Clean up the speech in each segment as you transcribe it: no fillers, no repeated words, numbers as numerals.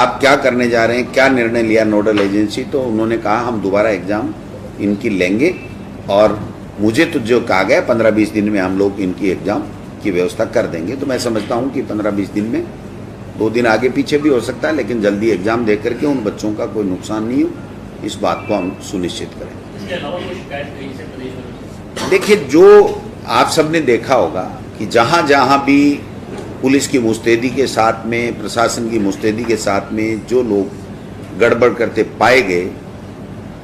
आप क्या करने जा रहे हैं, क्या निर्णय लिया नोडल एजेंसी, तो उन्होंने कहा हम दोबारा एग्जाम इनकी लेंगे और मुझे तो जो कहा गया 15-20 दिन में हम लोग इनकी एग्जाम की व्यवस्था कर देंगे। तो मैं समझता हूं कि 15-20 दिन में, 2 दिन आगे पीछे भी हो सकता है, लेकिन जल्दी एग्जाम दे करके उन बच्चों का कोई नुकसान नहीं हो, इस बात को हम सुनिश्चित करें। देखिए, जो आप सबने देखा होगा कि जहां जहां भी पुलिस की मुस्तैदी के साथ में, प्रशासन की मुस्तैदी के साथ में जो लोग गड़बड़ करते पाए गए,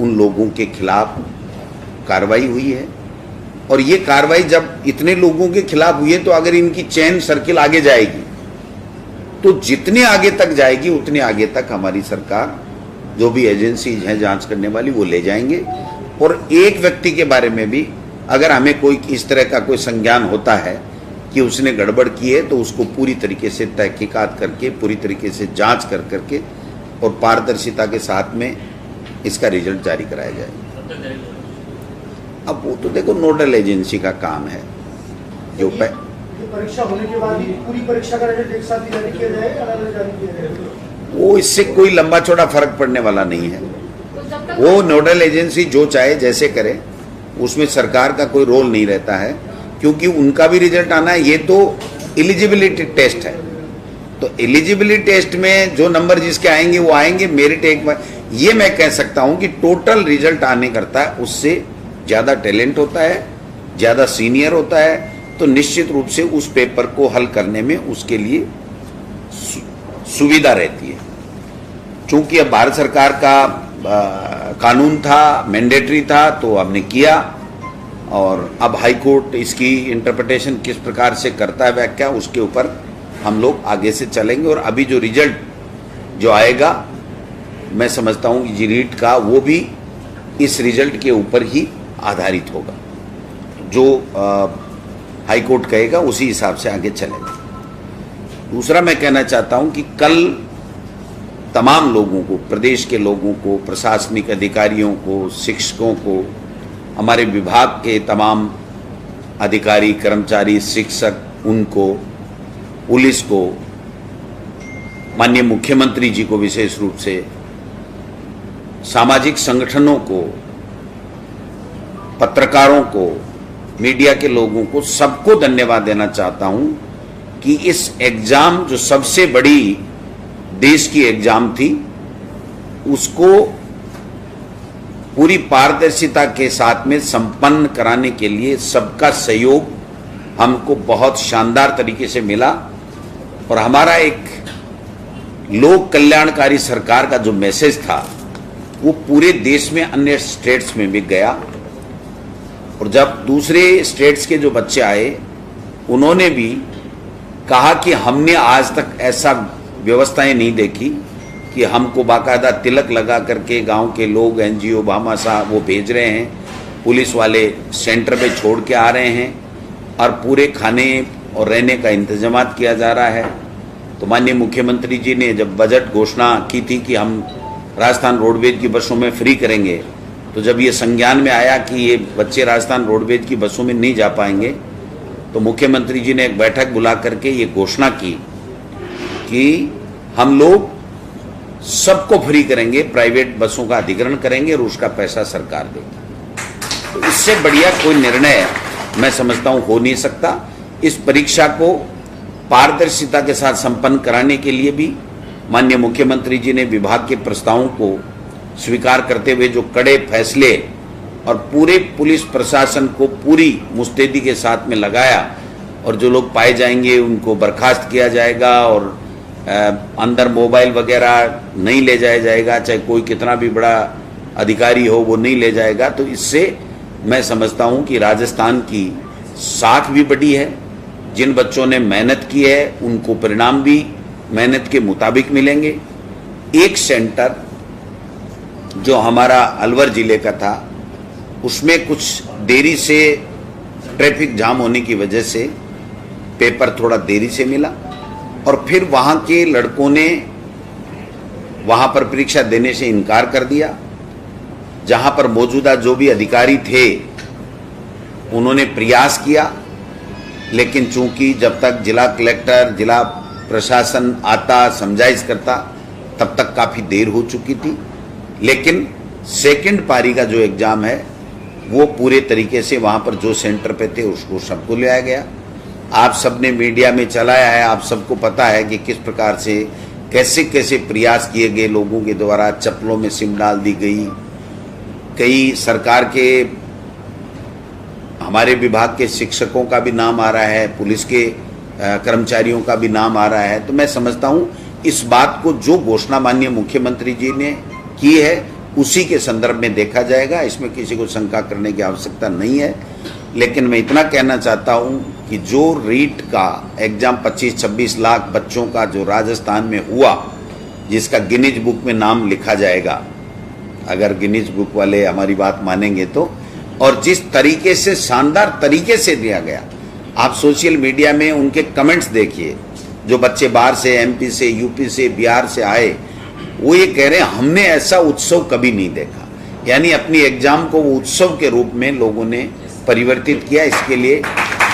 उन लोगों के खिलाफ कार्रवाई हुई है। और ये कार्रवाई जब इतने लोगों के खिलाफ हुई है, तो अगर इनकी चेन सर्किल आगे जाएगी तो जितने आगे तक जाएगी उतने आगे तक हमारी सरकार, जो भी एजेंसीज हैं जांच करने वाली, वो ले जाएंगे। और एक व्यक्ति के बारे में भी अगर हमें कोई इस तरह का कोई संज्ञान होता है कि उसने गड़बड़ की है, तो उसको पूरी तरीके से तहकीकात करके, पूरी तरीके से जांच कर करके और पारदर्शिता के साथ में इसका रिजल्ट जारी कराया जाएगा। अब वो तो देखो नोडल एजेंसी का काम है। जो परीक्षा होने के बाद ही पूरी परीक्षा का रिजल्ट एक साथ ही जारी किया जाएगा, अलग-अलग जारी किया जाएगा? वो इससे कोई लंबा चौड़ा फर्क पड़ने वाला नहीं है। वो नोडल एजेंसी जो चाहे जैसे करे, उसमें सरकार का कोई रोल नहीं रहता है, क्योंकि उनका भी रिजल्ट आना है। ये तो एलिजिबिलिटी टेस्ट है, तो एलिजिबिलिटी टेस्ट में जो नंबर जिसके आएंगे वो आएंगे। मेरिट एक बार ये मैं कह सकता हूं कि टोटल रिजल्ट आने करता है, उससे ज़्यादा टैलेंट होता है, ज़्यादा सीनियर होता है, तो निश्चित रूप से उस पेपर को हल करने में उसके लिए सुविधा रहती है। चूंकि अब भारत सरकार का कानून था, मैंडेटरी था, तो हमने किया, और अब हाई कोर्ट इसकी इंटरप्रिटेशन किस प्रकार से करता है व्याख्या, उसके ऊपर हम लोग आगे से चलेंगे। और अभी जो रिजल्ट जो आएगा, मैं समझता हूँ कि रीट का, वो भी इस रिजल्ट के ऊपर ही आधारित होगा। जो हाई कोर्ट कहेगा उसी हिसाब से आगे चलेगा। दूसरा मैं कहना चाहता हूं कि कल तमाम लोगों को, प्रदेश के लोगों को, प्रशासनिक अधिकारियों को, शिक्षकों को, हमारे विभाग के तमाम अधिकारी, कर्मचारी, शिक्षक, उनको, पुलिस को, माननीय मुख्यमंत्री जी को विशेष रूप से, सामाजिक संगठनों को, पत्रकारों को, मीडिया के लोगों को, सबको धन्यवाद देना चाहता हूं कि इस एग्जाम, जो सबसे बड़ी देश की एग्जाम थी, उसको पूरी पारदर्शिता के साथ में संपन्न कराने के लिए सबका सहयोग हमको बहुत शानदार तरीके से मिला। और हमारा एक लोक कल्याणकारी सरकार का जो मैसेज था, वो पूरे देश में, अन्य स्टेट्स में भी गया। और जब दूसरे स्टेट्स के जो बच्चे आए, उन्होंने भी कहा कि हमने आज तक ऐसा व्यवस्थाएं नहीं देखी कि हमको बाकायदा तिलक लगा करके गांव के लोग, एनजीओ, भामाशाह वो भेज रहे हैं, पुलिस वाले सेंटर पे छोड़ के आ रहे हैं, और पूरे खाने और रहने का इंतजाम किया जा रहा है। तो माननीय मुख्यमंत्री जी ने जब बजट घोषणा की थी कि हम राजस्थान रोडवेज की बसों में फ्री करेंगे, तो जब ये संज्ञान में आया कि ये बच्चे राजस्थान रोडवेज की बसों में नहीं जा पाएंगे, तो मुख्यमंत्री जी ने एक बैठक बुला करके ये घोषणा की कि हम लोग सबको फ्री करेंगे, प्राइवेट बसों का अधिग्रहण करेंगे और उसका पैसा सरकार देगी। तो इससे बढ़िया कोई निर्णय मैं समझता हूं हो नहीं सकता। इस परीक्षा को पारदर्शिता के साथ संपन्न कराने के लिए भी माननीय मुख्यमंत्री जी ने विभाग के प्रस्तावों को स्वीकार करते हुए जो कड़े फैसले और पूरे पुलिस प्रशासन को पूरी मुस्तैदी के साथ में लगाया, और जो लोग पाए जाएंगे उनको बर्खास्त किया जाएगा, और अंदर मोबाइल वगैरह नहीं ले जाया जाएगा, चाहे कोई कितना भी बड़ा अधिकारी हो वो नहीं ले जाएगा। तो इससे मैं समझता हूं कि राजस्थान की साख भी बढ़ी है। जिन बच्चों ने मेहनत की है उनको परिणाम भी मेहनत के मुताबिक मिलेंगे। एक सेंटर जो हमारा अलवर जिले का था, उसमें कुछ देरी से ट्रैफिक जाम होने की वजह से पेपर थोड़ा देरी से मिला, और फिर वहाँ के लड़कों ने वहाँ पर परीक्षा देने से इनकार कर दिया। जहाँ पर मौजूदा जो भी अधिकारी थे उन्होंने प्रयास किया, लेकिन चूंकि जब तक जिला कलेक्टर, जिला प्रशासन आता, समझाइश करता, तब तक काफ़ी देर हो चुकी थी, लेकिन सेकंड पारी का जो एग्ज़ाम है वो पूरे तरीके से वहाँ पर जो सेंटर पे थे उसको सबको ले आया गया। आप सबने मीडिया में चलाया है, आप सबको पता है कि किस प्रकार से कैसे कैसे प्रयास किए गए लोगों के द्वारा, चप्पलों में सिम डाल दी गई, कई सरकार के हमारे विभाग के शिक्षकों का भी नाम आ रहा है, पुलिस के कर्मचारियों का भी नाम आ रहा है। तो मैं समझता हूँ इस बात को जो घोषणा माननीय मुख्यमंत्री जी ने की है उसी के संदर्भ में देखा जाएगा, इसमें किसी को शंका करने की आवश्यकता नहीं है। लेकिन मैं इतना कहना चाहता हूँ कि जो रीट का एग्जाम 25-26 लाख बच्चों का जो राजस्थान में हुआ, जिसका गिनीज बुक में नाम लिखा जाएगा, अगर गिनीज बुक वाले हमारी बात मानेंगे तो, और जिस तरीके से शानदार तरीके से दिया गया, आप सोशल मीडिया में उनके कमेंट्स देखिए, जो बच्चे बाहर से, एमपी से, यूपी से, बिहार से आए, वो ये कह रहे हैं हमने ऐसा उत्सव कभी नहीं देखा। यानी अपनी एग्जाम को वो उत्सव के रूप में लोगों ने परिवर्तित किया। इसके लिए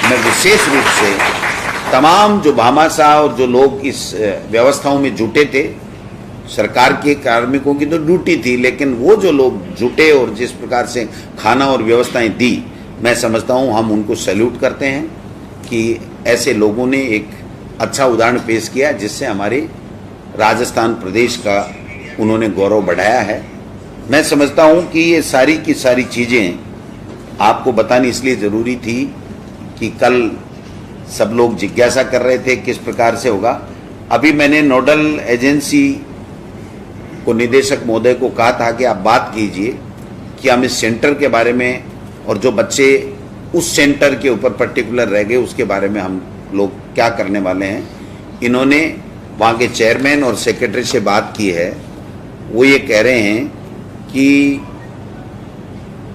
मैं विशेष रूप से तमाम जो भामाशाह और जो लोग इस व्यवस्थाओं में जुटे थे, सरकार के कार्मिकों की तो ड्यूटी थी, लेकिन वो जो लोग जुटे और जिस प्रकार से खाना और व्यवस्थाएं दी, मैं समझता हूँ हम उनको सैल्यूट करते हैं कि ऐसे लोगों ने एक अच्छा उदाहरण पेश किया जिससे हमारे राजस्थान प्रदेश का उन्होंने गौरव बढ़ाया है। मैं समझता हूँ कि ये सारी की सारी चीज़ें आपको बतानी इसलिए ज़रूरी थी कि कल सब लोग जिज्ञासा कर रहे थे किस प्रकार से होगा। अभी मैंने नोडल एजेंसी को निदेशक महोदय को कहा था कि आप बात कीजिए कि हम इस सेंटर के बारे में और जो बच्चे उस सेंटर के ऊपर पर्टिकुलर रह गए उसके बारे में हम लोग क्या करने वाले हैं। इन्होंने वहाँ के चेयरमैन और सेक्रेटरी से बात की है, वो ये कह रहे हैं कि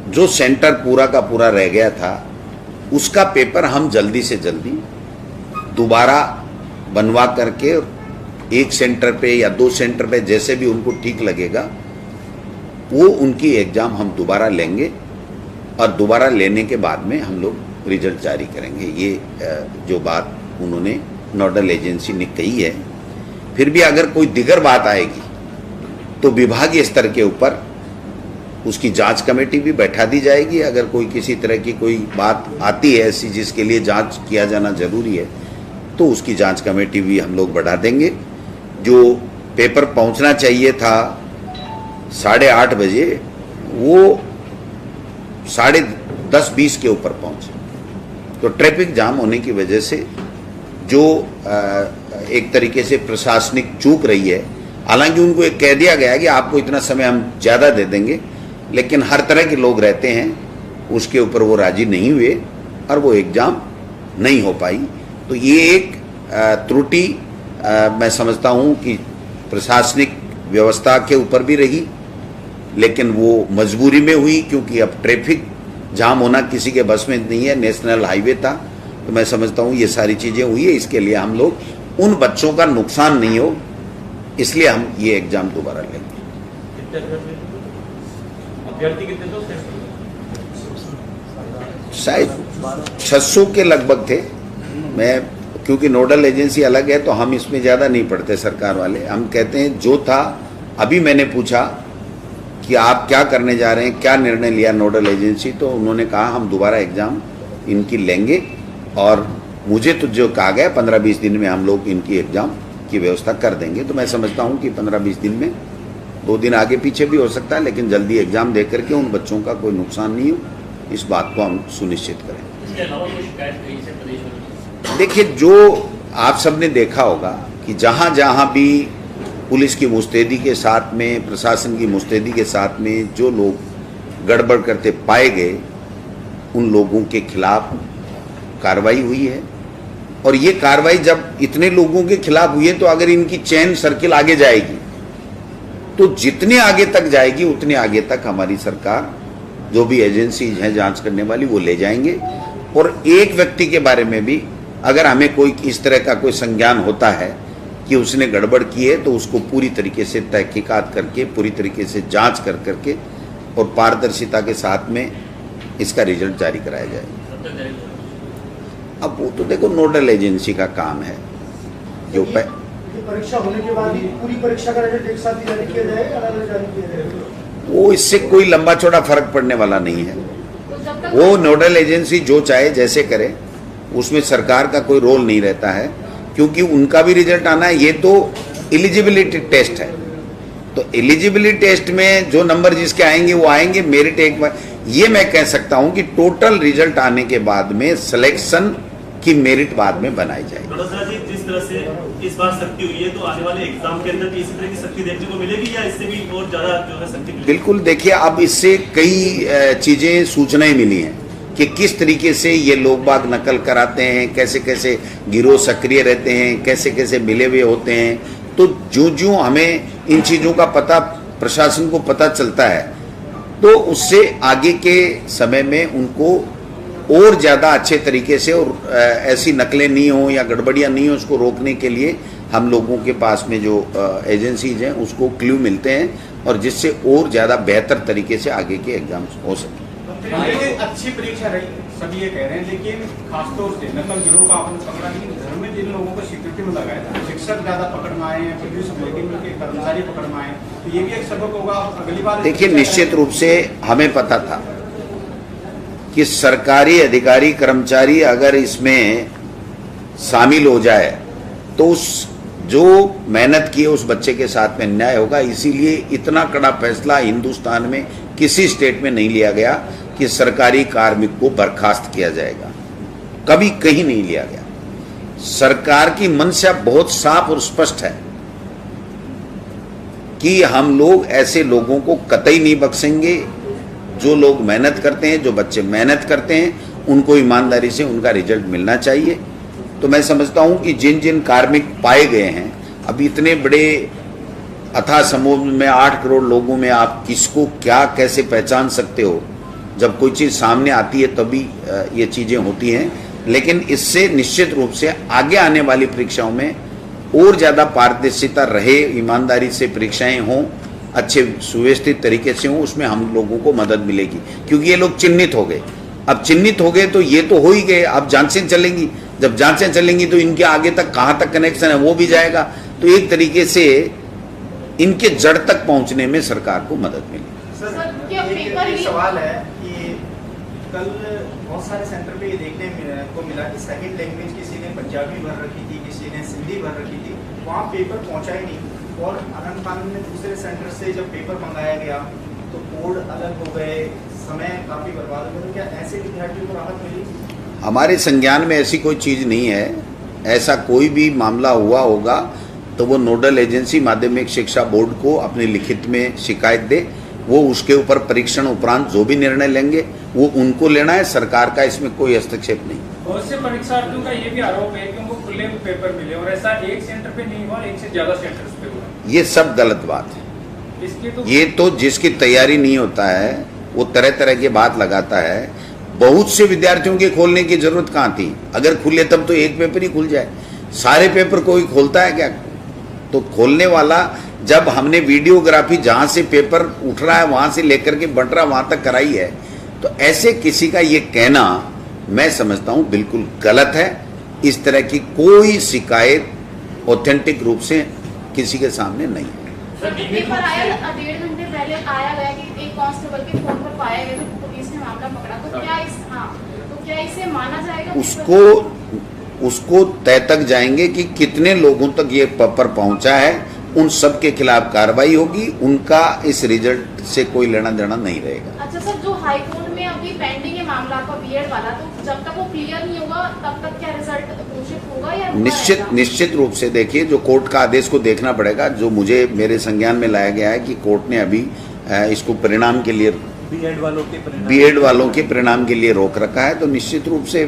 जो सेंटर पूरा का पूरा रह गया था उसका पेपर हम जल्दी से जल्दी दोबारा बनवा करके एक सेंटर पे या 2 सेंटर पे जैसे भी उनको ठीक लगेगा वो उनकी एग्ज़ाम हम दोबारा लेंगे और दोबारा लेने के बाद में हम लोग रिजल्ट जारी करेंगे। ये जो बात उन्होंने नोडल एजेंसी ने कही है। फिर भी अगर कोई दिगर बात आएगी तो विभागीय स्तर के ऊपर उसकी जांच कमेटी भी बैठा दी जाएगी। अगर कोई किसी तरह की कोई बात आती है ऐसी जिसके लिए जांच किया जाना जरूरी है तो उसकी जांच कमेटी भी हम लोग बढ़ा देंगे। जो पेपर पहुंचना चाहिए था 8:30 बजे वो 10:20 के ऊपर पहुंचे, तो ट्रैफिक जाम होने की वजह से जो एक तरीके से प्रशासनिक चूक रही है। हालांकि उनको एक कह दिया गया कि आपको इतना समय हम ज़्यादा दे देंगे, लेकिन हर तरह के लोग रहते हैं, उसके ऊपर वो राजी नहीं हुए और वो एग्ज़ाम नहीं हो पाई। तो ये एक त्रुटि मैं समझता हूँ कि प्रशासनिक व्यवस्था के ऊपर भी रही, लेकिन वो मजबूरी में हुई क्योंकि अब ट्रैफिक जाम होना किसी के बस में नहीं है, नेशनल हाईवे था। तो मैं समझता हूँ ये सारी चीज़ें हुई है, इसके लिए हम लोग उन बच्चों का नुकसान नहीं हो इसलिए हम ये एग्ज़ाम दोबारा लेंगे। शायद 600 के लगभग थे। मैं क्योंकि नोडल एजेंसी अलग है तो हम इसमें ज़्यादा नहीं पढ़ते सरकार वाले, हम कहते हैं जो था। अभी मैंने पूछा कि आप क्या करने जा रहे हैं, क्या निर्णय लिया नोडल एजेंसी, तो उन्होंने कहा हम दोबारा एग्ज़ाम इनकी लेंगे और मुझे तो जो कहा गया 15-20 दिन में हम लोग इनकी एग्ज़ाम की व्यवस्था कर देंगे। तो मैं समझता हूँ कि 15-20 दिन में 2 दिन आगे पीछे भी हो सकता है, लेकिन जल्दी एग्ज़ाम दे करके उन बच्चों का कोई नुकसान नहीं हो, इस बात को हम सुनिश्चित करें। देखिए, जो आप सबने देखा होगा कि जहाँ जहाँ भी पुलिस की मुस्तैदी के साथ में, प्रशासन की मुस्तैदी के साथ में जो लोग गड़बड़ करते पाए गए, उन लोगों के खिलाफ कार्रवाई हुई है। और ये कार्रवाई जब इतने लोगों के खिलाफ हुई है तो अगर इनकी चेन सर्किल आगे जाएगी तो जितने आगे तक जाएगी उतने आगे तक हमारी सरकार, जो भी एजेंसीज हैं जांच करने वाली, वो ले जाएंगे। और एक व्यक्ति के बारे में भी अगर हमें कोई इस तरह का कोई संज्ञान होता है कि उसने गड़बड़ की है तो उसको पूरी तरीके से तहकीकात करके, पूरी तरीके से जांच कर करके और पारदर्शिता के साथ में इसका रिजल्ट जारी कराया जाएगा। अब वो तो देखो नोडल एजेंसी का काम है। जो परीक्षा होने के बाद ही पूरी परीक्षा का रिजल्ट एक साथ ही जारी किया जाएगा, अलग अलग जारी किया जाएगा? वो इससे कोई लंबा चौड़ा फर्क पड़ने वाला नहीं है। वो नोडल एजेंसी जो चाहे जैसे करे, उसमें सरकार का कोई रोल नहीं रहता है, क्योंकि उनका भी रिजल्ट आना है। ये तो एलिजिबिलिटी टेस्ट है, तो एलिजिबिलिटी टेस्ट में जो नंबर जिसके आएंगे वो आएंगे। मेरिट एक बार ये मैं कह सकता हूं कि टोटल रिजल्ट आने के बाद में सिलेक्शन की मेरिट बाद में बनाई जाएगी। बड़ोदरा जी, जिस तरह से इस बार सख्ती हुई है, तो आने वाले एग्जाम के अंदर भी इसी तरह की सख्ती देखने को मिलेगी या इससे भी और ज्यादा जो है सख्ती मिलेगी? बिल्कुल, देखिए अब इससे कई चीजें सूचनाएं मिली हैं कि किस तरीके से ये लोग बाग नकल कराते हैं, कैसे कैसे गिरोह सक्रिय रहते हैं, कैसे कैसे मिले हुए होते हैं। तो जो हमें इन चीजों का पता प्रशासन को पता चलता है, तो उससे आगे के समय में उनको और ज़्यादा अच्छे तरीके से और ऐसी नकलें नहीं हो या गड़बड़ियाँ नहीं हो, उसको रोकने के लिए हम लोगों के पास में जो एजेंसीज हैं उसको क्लू मिलते हैं, और जिससे और ज़्यादा बेहतर तरीके से आगे के एग्जाम्स हो सके। अच्छी परीक्षा रही, सभी ये कह रहे हैं, लेकिन खासतौर से नकल गिरोह का आपने पकड़ा, लेकिन घर में जिन लोगों को सिक्योरिटी में लगाया था, शिक्षक ज्यादा पकड़ में आए हैं, पुलिस के कर्मचारी पकड़ में आए, तो ये भी एक सबक होगा अगली बार। देखिए, निश्चित रूप से हमें पता था कि सरकारी अधिकारी कर्मचारी अगर इसमें शामिल हो जाए तो उस जो मेहनत की है उस बच्चे के साथ में अन्याय होगा। इसीलिए इतना कड़ा फैसला हिंदुस्तान में किसी स्टेट में नहीं लिया गया कि सरकारी कार्मिक को बर्खास्त किया जाएगा, कभी कहीं नहीं लिया गया। सरकार की मंशा बहुत साफ और स्पष्ट है कि हम लोग ऐसे लोगों को कतई नहीं बख्शेंगे। जो लोग मेहनत करते हैं, जो बच्चे मेहनत करते हैं, उनको ईमानदारी से उनका रिजल्ट मिलना चाहिए। तो मैं समझता हूं कि जिन जिन कार्मिक पाए गए हैं, अब इतने बड़े अथाह समूह में 8 करोड़ लोगों में आप किसको क्या कैसे पहचान सकते हो? जब कोई चीज़ सामने आती है तभी ये चीज़ें होती हैं। लेकिन इससे निश्चित रूप से आगे आने वाली परीक्षाओं में और ज़्यादा पारदर्शिता रहे, ईमानदारी से परीक्षाएं हों, अच्छे सुव्यवस्थित तरीके से हों, उसमें हम लोगों को मदद मिलेगी। क्योंकि ये लोग चिन्हित हो गए, अब चिन्हित हो गए तो ये तो हो ही गए, अब जांचें चलेंगी। जब जांचें चलेंगी तो इनके आगे तक कहाँ तक कनेक्शन है वो भी जाएगा। तो एक तरीके से इनके जड़ तक पहुंचने में सरकार को मदद मिलेगी। सर, एक सवाल है कि कल बहुत सारे सेंटर पे ये देखने को मिला कि सेकंड लैंग्वेज किसी ने पंजाबी भर रखी थी, किसी ने सिंधी भर रखी थी, वहाँ पेपर पहुँचा ही नहीं। और अनंतनाग में दूसरे सेंटर से जब पेपर मंगाया गया तो कोड अलग हो गए, समय काफी बर्बाद हो गया। तो क्या ऐसे विद्यार्थियों को राहत मिली? हमारे संज्ञान में ऐसी कोई चीज नहीं है। ऐसा कोई भी मामला हुआ होगा तो वो नोडल एजेंसी माध्यमिक शिक्षा बोर्ड को अपने लिखित में शिकायत दे, वो उसके ऊपर परीक्षण उपरांत जो भी निर्णय लेंगे वो उनको लेना है। सरकार का इसमें कोई हस्तक्षेप नहीं। बहुत से परीक्षार्थियों का ये भी आरोप है कि उनको खुले पेपर मिले और ऐसा एक सेंटर पे नहीं हुआ, एक से ज्यादा सेंटर्स पे हुआ। ये सब गलत बात है। ये तो जिसकी तैयारी नहीं होता है वो तरह तरह की बात लगाता है। बहुत से विद्यार्थियों के खोलने की जरूरत कहाँ थी? अगर खुले तब तो एक पेपर ही खुल जाए। सारे पेपर कोई खोलता है क्या? तो खोलने वाला, जब हमने वीडियोग्राफी जहाँ से पेपर उठ रहा है वहाँ से लेकर के बढ़ रहा वहाँ तक कराई है, तो ऐसे किसी का ये कहना मैं समझता हूँ बिल्कुल गलत है। इस तरह की कोई शिकायत ऑथेंटिक रूप से किसी के सामने नहीं है। पेपर आया 1.5 घंटे पहले आया गया कि एक कांस्टेबल के फोन पर पाया गया, तो पुलिस ने मामला पकड़ा। तो क्या इसे माना जाएगा? उसको तय तक जाएंगे कि कितने लोगों तक ये पेपर पहुंचा है, उन सब के खिलाफ कार्रवाई होगी। उनका इस रिजल्ट से कोई लेना देना नहीं रहेगा। अच्छा सर, जो हाई कोर्ट में अभी पेंडिंग है मामला आपका बीएड वाला, तो जब तक वो क्लियर नहीं होगा तब तक क्या रिजल्ट घोषित होगा या निश्चित रूप से देखिए, जो कोर्ट का आदेश को देखना पड़ेगा। जो मुझे मेरे संज्ञान में लाया गया है कि कोर्ट ने अभी इसको परिणाम के लिए बीएड वालों के परिणाम के लिए रोक रखा है। तो निश्चित रूप से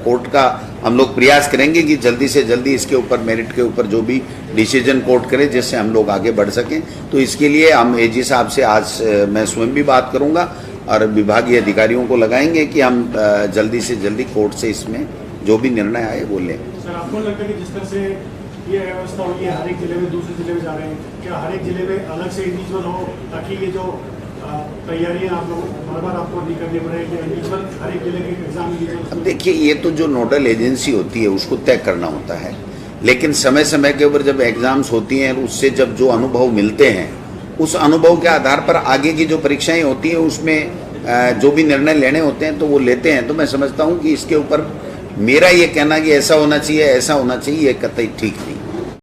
कोर्ट का हम लोग प्रयास करेंगे कि जल्दी से जल्दी इसके ऊपर मेरिट के ऊपर जो भी डिसीजन कोर्ट करे जिससे हम लोग आगे बढ़ सकें। तो इसके लिए हम एजी साहब से आज मैं स्वयं भी बात करूंगा और विभागीय अधिकारियों को लगाएंगे कि हम जल्दी से जल्दी कोर्ट से इसमें जो भी निर्णय आए वो लें। सर, आपको लगता है कि जिस तरह से ये व्यवस्था हुई है, हर एक जिले में दूसरे जिले में जा रहे हैं, क्या हर एक जिले में अलग से इंडिविजुअल हो ताकि ये जो तैयारियां आप लोग बार बार आपको नहीं करनी पड़े, इंडिविजुअल हर एक जिले के एग्जाम? अब देखिए, ये तो जो नोडल एजेंसी होती है उसको तय करना होता है लेकिन समय समय के ऊपर जब एग्जाम्स होती हैं, उससे जब जो अनुभव मिलते हैं, उस अनुभव के आधार पर आगे की जो परीक्षाएं होती हैं उसमें जो भी निर्णय लेने होते हैं तो वो लेते हैं। तो मैं समझता हूं कि इसके ऊपर मेरा ये कहना कि ऐसा होना चाहिए, ऐसा होना चाहिए, ये कतई ठीक नहीं।